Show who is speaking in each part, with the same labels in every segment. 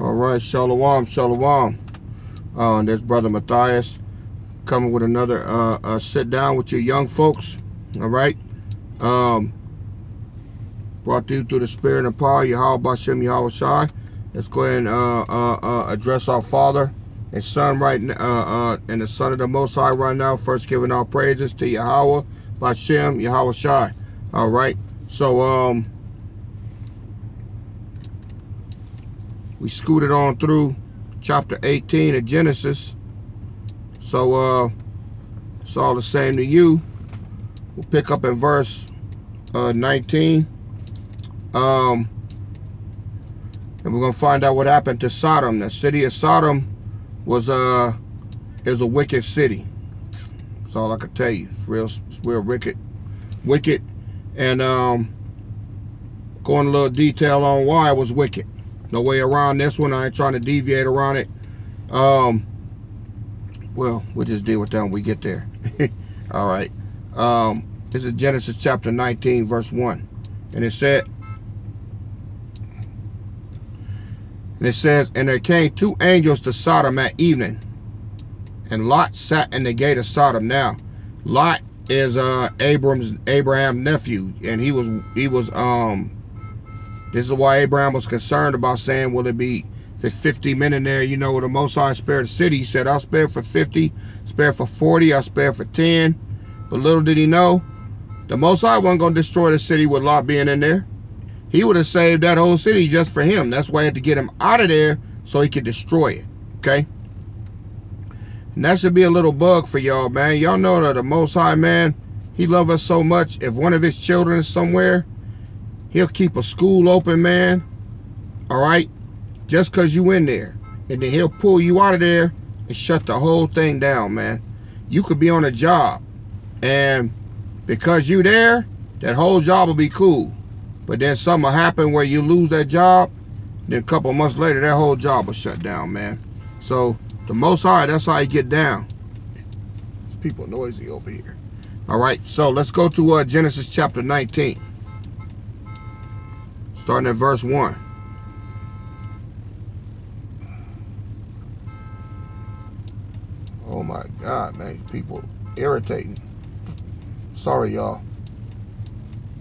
Speaker 1: All right, shalom, shalom. There's Brother Matthias coming with another sit down with your young folks. All right. Brought to you through the Spirit and power, Yahweh Bashem, Yahweh Shai. Let's go ahead and address our Father and Son right now, and the Son of the Most High right now. First, giving our praises to Yahweh Bashem, Yahweh Shai. All right. So we scooted on through chapter 18 of Genesis. So it's all the same to you. We'll pick up in verse 19. And we're gonna find out what happened to Sodom. The city of Sodom is a wicked city. That's all I can tell you. It's real wicked. And going a little detail on why it was wicked. No way around this one. I ain't trying to deviate around it. Well, we'll just deal with that when we get there. All right. This is Genesis chapter 19, verse 1. And it says, and there came two angels to Sodom at evening, and Lot sat in the gate of Sodom. Now, Lot is Abraham's nephew, and he was this is why Abraham was concerned about saying, will it be 50 men in there? You know, the Most High spared the city. He said, I'll spare for 50, spare for 40, I'll spare for 10. But little did he know, the Most High wasn't going to destroy the city with Lot being in there. He would have saved that whole city just for him. That's why he had to get him out of there so he could destroy it. Okay? And that should be a little bug for y'all, man. Y'all know that the Most High, man, he loves us so much. If one of his children is somewhere, he'll keep a school open, man. All right? Just because you in there. And then he'll pull you out of there and shut the whole thing down, man. You could be on a job. And because you there, that whole job will be cool. But then something will happen where you lose that job. Then a couple months later, that whole job will shut down, man. So the Most High, that's how you get down. There's people noisy over here. All right, so let's go to Genesis chapter 19. Starting at verse 1. Oh my God, man. These people irritating. Sorry, y'all.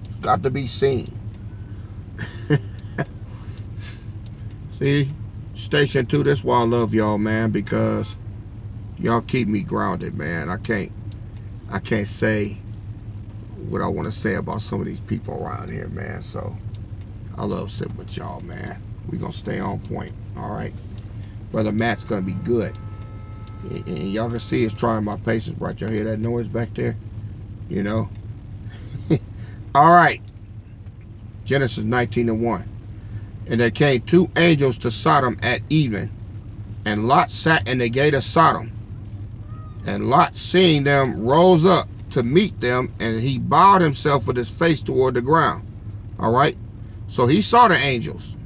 Speaker 1: It's got to be seen. See? Station 2, that's why I love y'all, man, because y'all keep me grounded, man. I can't say what I want to say about some of these people around here, man. So I love sitting with y'all, man. We're going to stay on point, all right? Brother Matt's going to be good. And y'all can see it's trying my patience, right? Y'all hear that noise back there? You know? All right. Genesis 19:1. And there came two angels to Sodom at evening, and Lot sat in the gate of Sodom. And Lot, seeing them, rose up to meet them, and he bowed himself with his face toward the ground. All right? So he saw the angels.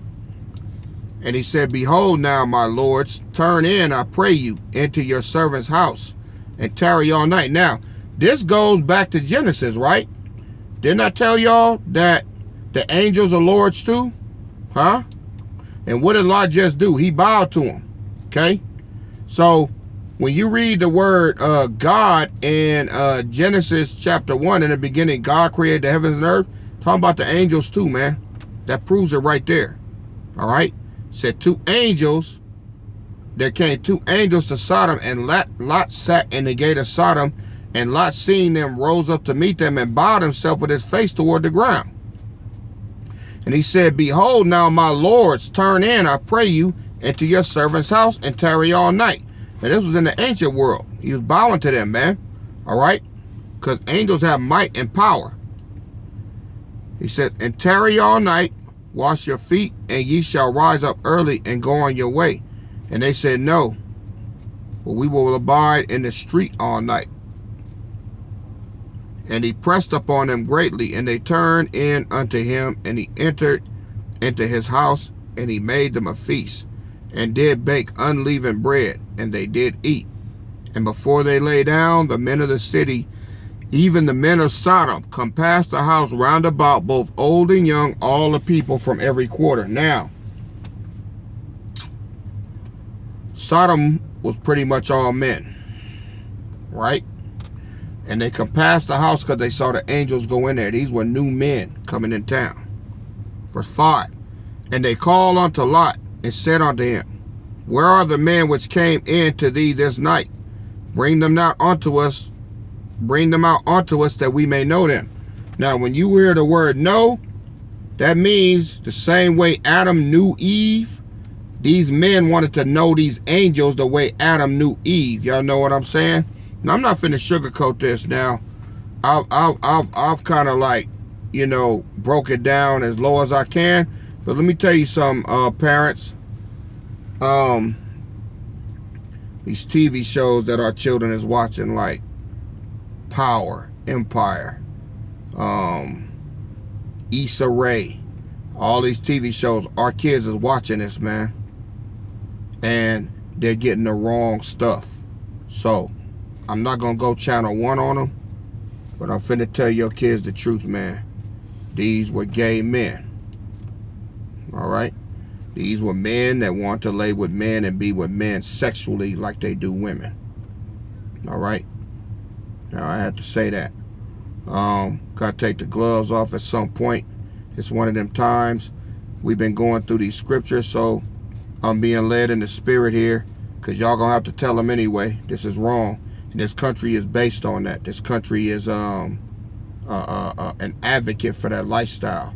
Speaker 1: And he said, behold now, my lords, turn in, I pray you, into your servant's house, and tarry all night. Now, this goes back to Genesis, right? Didn't I tell y'all that the angels are lords too? Huh? And what did Lot just do? He bowed to him. Okay? So, when you read the word God in Genesis chapter 1, in the beginning, God created the heavens and earth, talking about the angels too, man. That proves it right there. All right? Said two angels. There came two angels to Sodom, and Lot sat in the gate of Sodom, and Lot, seeing them, rose up to meet them, and bowed himself with his face toward the ground. And he said, behold now, my lords, turn in, I pray you, into your servant's house, and tarry all night. Now this was in the ancient world. He was bowing to them, man. All right? Because angels have might and power. He said, and tarry all night, wash your feet, and ye shall rise up early and go on your way. And they said, no, but we will abide in the street all night. And he pressed upon them greatly, and they turned in unto him, and he entered into his house, and he made them a feast, and did bake unleavened bread, and they did eat. And before they lay down, the men of the city, even the men of Sodom, compassed the house round about, both old and young, all the people from every quarter. Now, Sodom was pretty much all men, right? And they compassed the house because they saw the angels go in there. These were new men coming in town. Verse 5. And they called unto Lot and said unto him, Where are the men which came in to thee this night? Bring them out unto us that we may know them. Now, when you hear the word know, that means the same way Adam knew Eve, these men wanted to know these angels the way Adam knew Eve. Y'all know what I'm saying? Now, I'm not finna sugarcoat this now. I've kind of like, broke it down as low as I can. But let me tell you something, parents. These TV shows that our children is watching, like Power, Empire, Issa Rae, all these TV shows, our kids is watching this, man. And they're getting the wrong stuff. So, I'm not going to go channel 1 on them, but I'm finna tell your kids the truth, man. These were gay men. All right? These were men that want to lay with men and be with men sexually like they do women. All right? Now, I had to say that. Got to take the gloves off at some point. It's one of them times. We've been going through these scriptures, so I'm being led in the spirit here, because y'all going to have to tell them anyway. This is wrong. And this country is based on that. This country is an advocate for that lifestyle.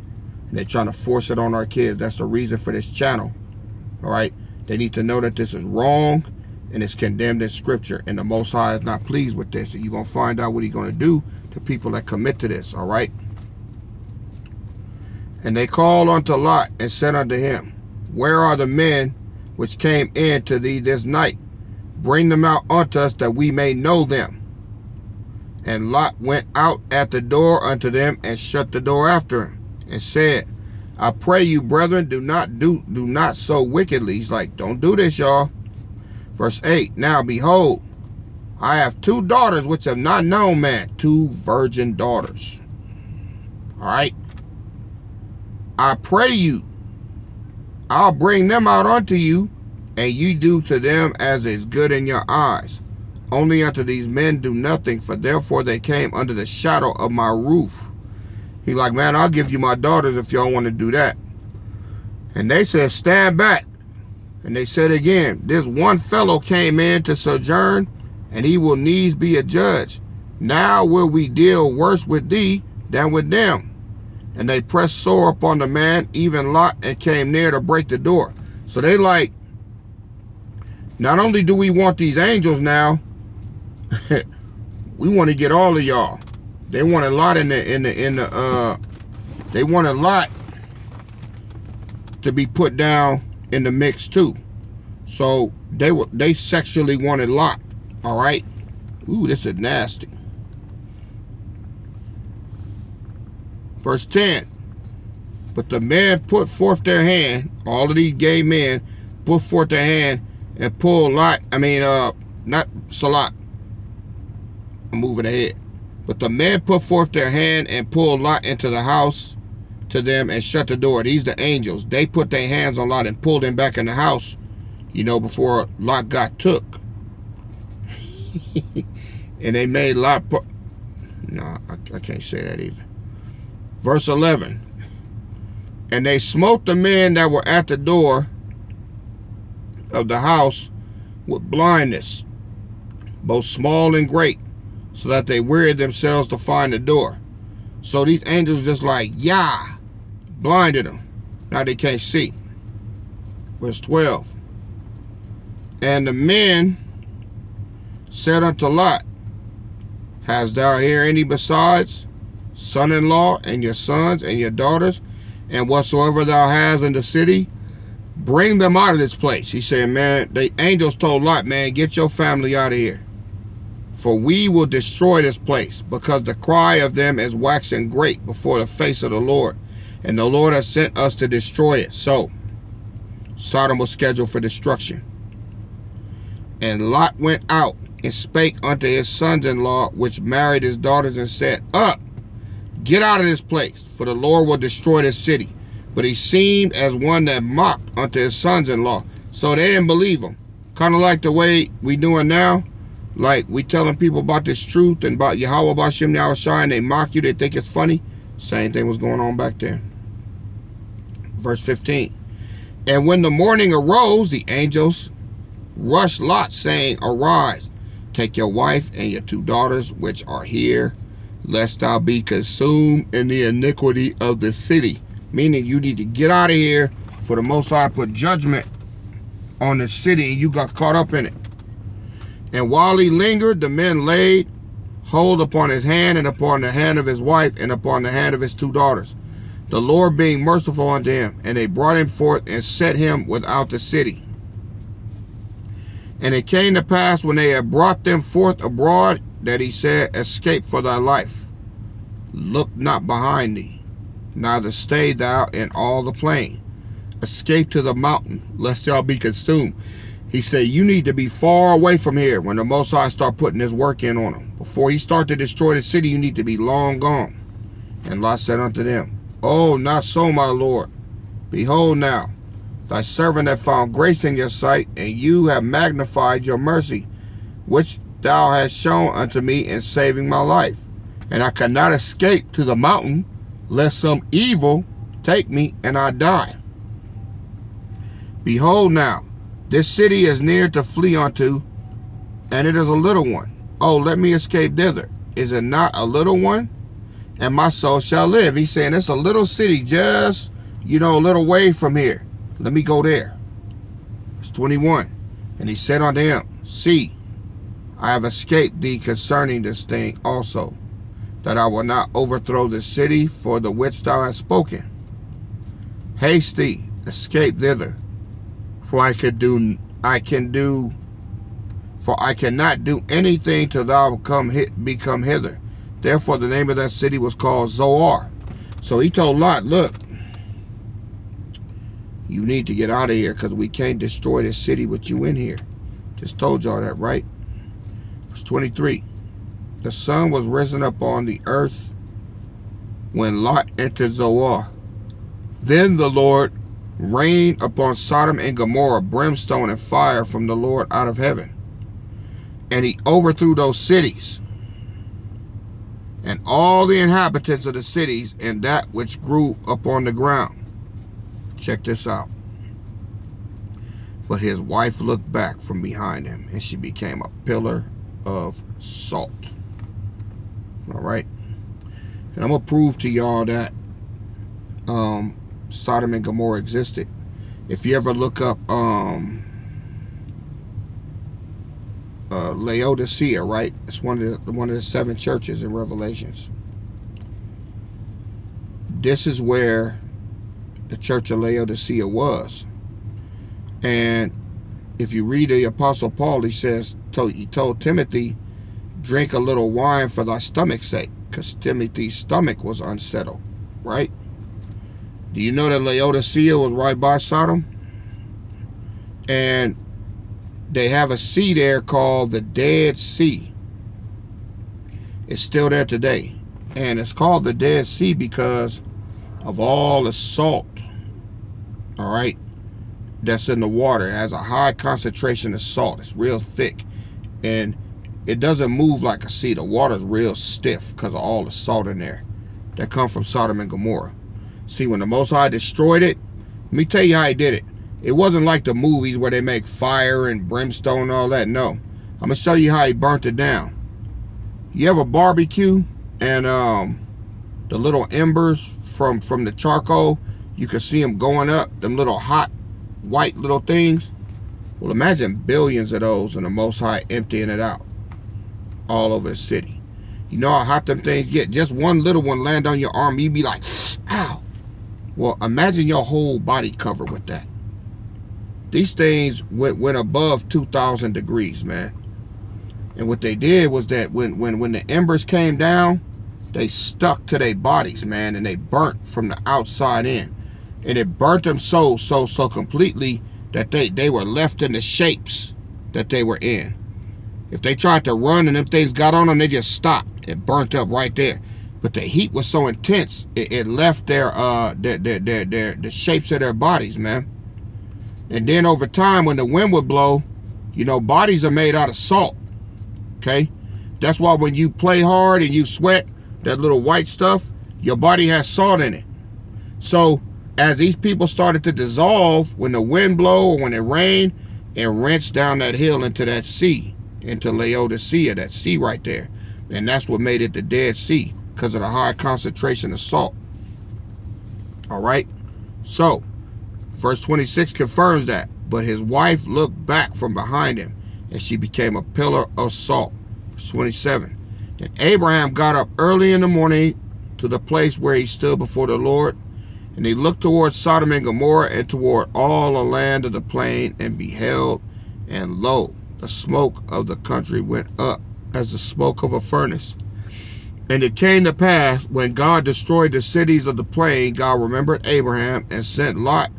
Speaker 1: And they're trying to force it on our kids. That's the reason for this channel. All right? They need to know that this is wrong and it's condemned in scripture. And the Most High is not pleased with this. And you're going to find out what he's going to do to people that commit to this. All right? And they called unto Lot and said unto him, Where are the men which came in to thee this night? Bring them out unto us that we may know them. And Lot went out at the door unto them and shut the door after him and said, I pray you, brethren, do not so wickedly. He's like, don't do this, y'all. Verse 8, Now behold, I have 2 daughters which have not known man, 2 virgin daughters. All right. I pray you, I'll bring them out unto you, and you do to them as is good in your eyes. Only unto these men do nothing, for therefore they came under the shadow of my roof. He's like, man, I'll give you my daughters if y'all want to do that. And they said, stand back. And they said again, this one fellow came in to sojourn, and he will needs be a judge. Now will we deal worse with thee than with them. And they pressed sore upon the man, even Lot, and came near to break the door. So they like, not only do we want these angels now, we want to get all of y'all. They wanted Lot they wanted Lot to be put down in the mix too. So they sexually wanted Lot. All right. Ooh, this is nasty. Verse 10. But the men put forth their hand, all of these gay men put forth their hand and pulled Lot. Not Salat. I'm moving ahead. But the men put forth their hand and pulled Lot into the house to them and shut the door. These the angels. They put their hands on Lot and pulled him back in the house, before Lot got took. And they made Lot I can't say that either. Verse 11. And they smote the men that were at the door of the house with blindness, both small and great, so that they wearied themselves to find the door. So these angels just like, blinded them. Now they can't see. Verse 12. And the men said unto Lot, Hast thou here any besides son-in-law and your sons and your daughters, and whatsoever thou hast in the city? Bring them out of this place. He said, man, the angels told Lot, man, get your family out of here. For we will destroy this place, because the cry of them is waxing great before the face of the Lord, and the Lord has sent us to destroy it. So Sodom was scheduled for destruction. And Lot went out and spake unto his sons-in-law, which married his daughters, and said, Up, get out of this place, for the Lord will destroy this city. But he seemed as one that mocked unto his sons-in-law. So they didn't believe him, Kind of like the way we doing now. Like we telling people about this truth and about Yahweh B'Shem Yahushua, and they mock you, they think it's funny. Same thing was going on back then. Verse 15. And when the morning arose, the angels rushed Lot, saying, Arise, take your wife and your 2 daughters which are here, lest thou be consumed in the iniquity of the city. Meaning you need to get out of here, for the Most High put judgment on the city and you got caught up in it. And while he lingered, the men laid hold upon his hand and upon the hand of his wife and upon the hand of his 2 daughters, the Lord being merciful unto him. And they brought him forth and set him without the city. And it came to pass, when they had brought them forth abroad, that he said, Escape for thy life. Look not behind thee, neither stay thou in all the plain. Escape to the mountain, lest thou be consumed. He said, you need to be far away from here when the Most High start putting his work in on him. Before he start to destroy the city, you need to be long gone. And Lot said unto them, Oh, not so, my Lord. Behold now, thy servant hath found grace in your sight, and you have magnified your mercy, which thou hast shown unto me in saving my life. And I cannot escape to the mountain, lest some evil take me and I die. Behold now, this city is near to flee unto, and it is a little one. Oh, let me escape thither. Is it not a little one? And my soul shall live. He's saying it's a little city, just, a little way from here. Let me go there. Verse 21. And he said unto him, See, I have escaped thee concerning this thing also, that I will not overthrow the city for the which thou hast spoken. Haste thee, escape thither, for I cannot do anything till thou become hither. Therefore the name of that city was called Zoar. So he told Lot, look, you need to get out of here, because we can't destroy this city with you in here. Just told y'all that, right? Verse 23. The sun was risen up on the earth when Lot entered Zoar. Then the Lord rained upon Sodom and Gomorrah brimstone and fire from the Lord out of heaven. And he overthrew those cities, and all the inhabitants of the cities, and that which grew upon the ground. Check this out. But his wife looked back from behind him, and she became a pillar of salt. All right. And I'm going to prove to y'all that Sodom and Gomorrah existed. If you ever look up Laodicea, right? It's one of the 7 churches in Revelations. This is where the church of Laodicea was. And if you read the Apostle Paul, he told Timothy, drink a little wine for thy stomach's sake, because Timothy's stomach was unsettled, right? Do you know that Laodicea was right by Sodom? And they have a sea there called the Dead Sea. It's still there today. And it's called the Dead Sea because of all the salt, all right, that's in the water. It has a high concentration of salt. It's real thick. And it doesn't move like a sea. The water's real stiff because of all the salt in there that come from Sodom and Gomorrah. See, when the Most High destroyed it, let me tell you how he did it. It wasn't like the movies where they make fire and brimstone and all that. No. I'm going to show you how he burnt it down. You ever barbecue and the little embers from the charcoal, you can see them going up, them little hot white little things? Well, imagine billions of those and the Most High emptying it out all over the city. You know how hot them things get? Just one little one land on your arm, you'd be like, ow. Well, imagine your whole body covered with that. These things went above 2,000 degrees, man. And what they did was that when the embers came down, they stuck to their bodies, man, and they burnt from the outside in. And it burnt them so completely that they were left in the shapes that they were in. If they tried to run and them things got on them, they just stopped. It burnt up right there. But the heat was so intense, it left the shapes of their bodies, man. And then over time, when the wind would blow, You know, bodies are made out of salt. Okay? That's why when you play hard and you sweat, that little white stuff, your body has salt in it. So as these people started to dissolve, when the wind blow or when it rained, it rinsed down that hill into that sea, into Laodicea, that sea right there. And that's what made it the Dead Sea, because of the high concentration of salt. All right? So, verse 26 confirms that. But his wife looked back from behind him, and she became a pillar of salt. Verse 27. And Abraham got up early in the morning to the place where he stood before the Lord, and he looked toward Sodom and Gomorrah and toward all the land of the plain, and beheld, and lo, the smoke of the country went up as the smoke of a furnace. And it came to pass, when God destroyed the cities of the plain, God remembered Abraham and sent Lot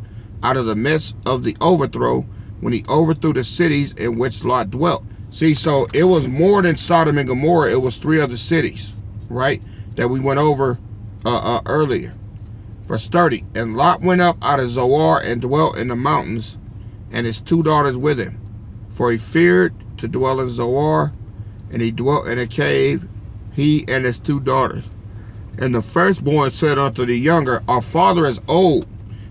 Speaker 1: out of the midst of the overthrow, when he overthrew the cities in which Lot dwelt. See, so it was more than Sodom and Gomorrah. It was 3 other cities, right, that we went over earlier. Verse 30, and Lot went up out of Zoar and dwelt in the mountains, and his 2 daughters with him. For he feared to dwell in Zoar, and he dwelt in a cave, he and his 2 daughters. And the firstborn said unto the younger, our father is old,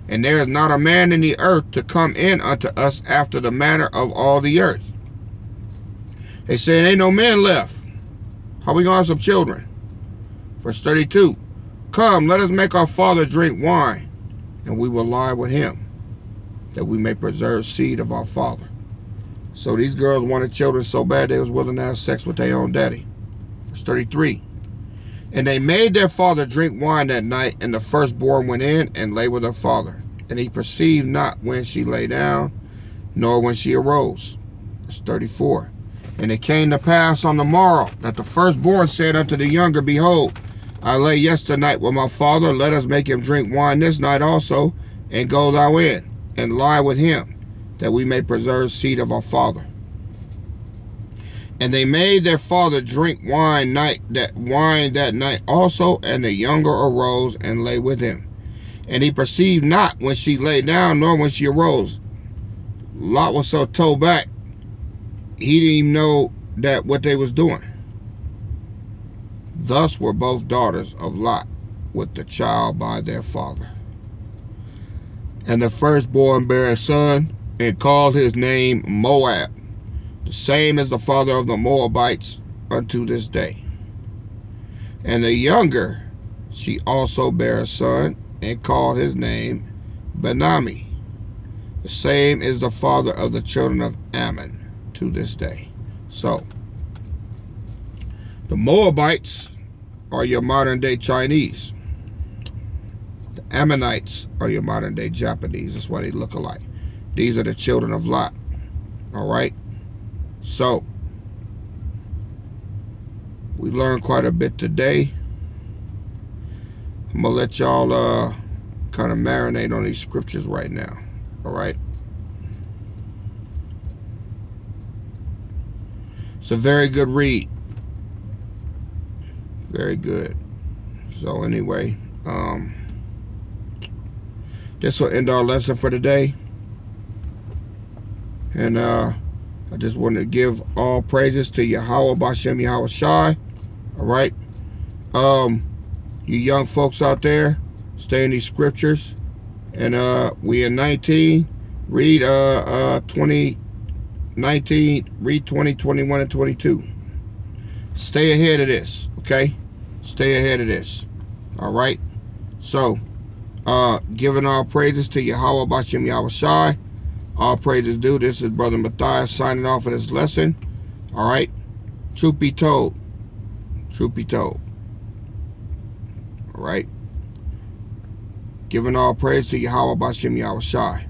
Speaker 1: and there is not a man in the earth to come in unto us after the manner of all the earth. They said, ain't no man left. How we gonna have some children? Verse 32, come, let us make our father drink wine, and we will lie with him, that we may preserve seed of our father. So these girls wanted children so bad they was willing to have sex with their own daddy. Verse 33, and they made their father drink wine that night, and the firstborn went in and lay with her father. And he perceived not when she lay down, nor when she arose. Verse 34, and it came to pass on the morrow, that the firstborn said unto the younger, behold, I lay yesternight with my father, let us make him drink wine this night also, and go thou in, and lie with him, that we may preserve seed of our father. And they made their father drink wine that night also, and the younger arose and lay with him. And he perceived not when she lay down, nor when she arose. Lot was so towed back, he didn't even know that what they was doing. Thus were both daughters of Lot with the child by their father. And the firstborn bare a son, and called his name Moab, the same as the father of the Moabites unto this day. And the younger, she also bare a son, and called his name Benami, the same is the father of the children of Ammon to this day. So, the Moabites are your modern day Chinese. The Ammonites are your modern day Japanese. That's why they look alike. These are the children of Lot. Alright? So, we learned quite a bit today. I'm going to let y'all kind of marinate on these scriptures right now. Alright? It's a very good read. Very good. So anyway, this will end our lesson for today. And I just want to give all praises to Yahweh Bashem Yahweh Shai. Alright. You young folks out there, stay in these scriptures. And we in 19. Read 19, read 20, 21, and 22. Stay ahead of this, okay? Stay ahead of this. Alright? So, giving all praises to Yahweh Bashem Yahweh Shai. All praises due. This is Brother Matthias signing off for this lesson. Alright? Truth be told. Truth be told. Alright? Giving all praise to Yahweh Bashem Yahweh Shai.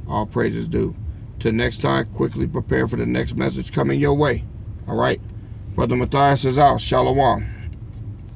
Speaker 1: All praises due. Till next time, quickly prepare for the next message coming your way. Alright? Brother Matthias is out. Shalom.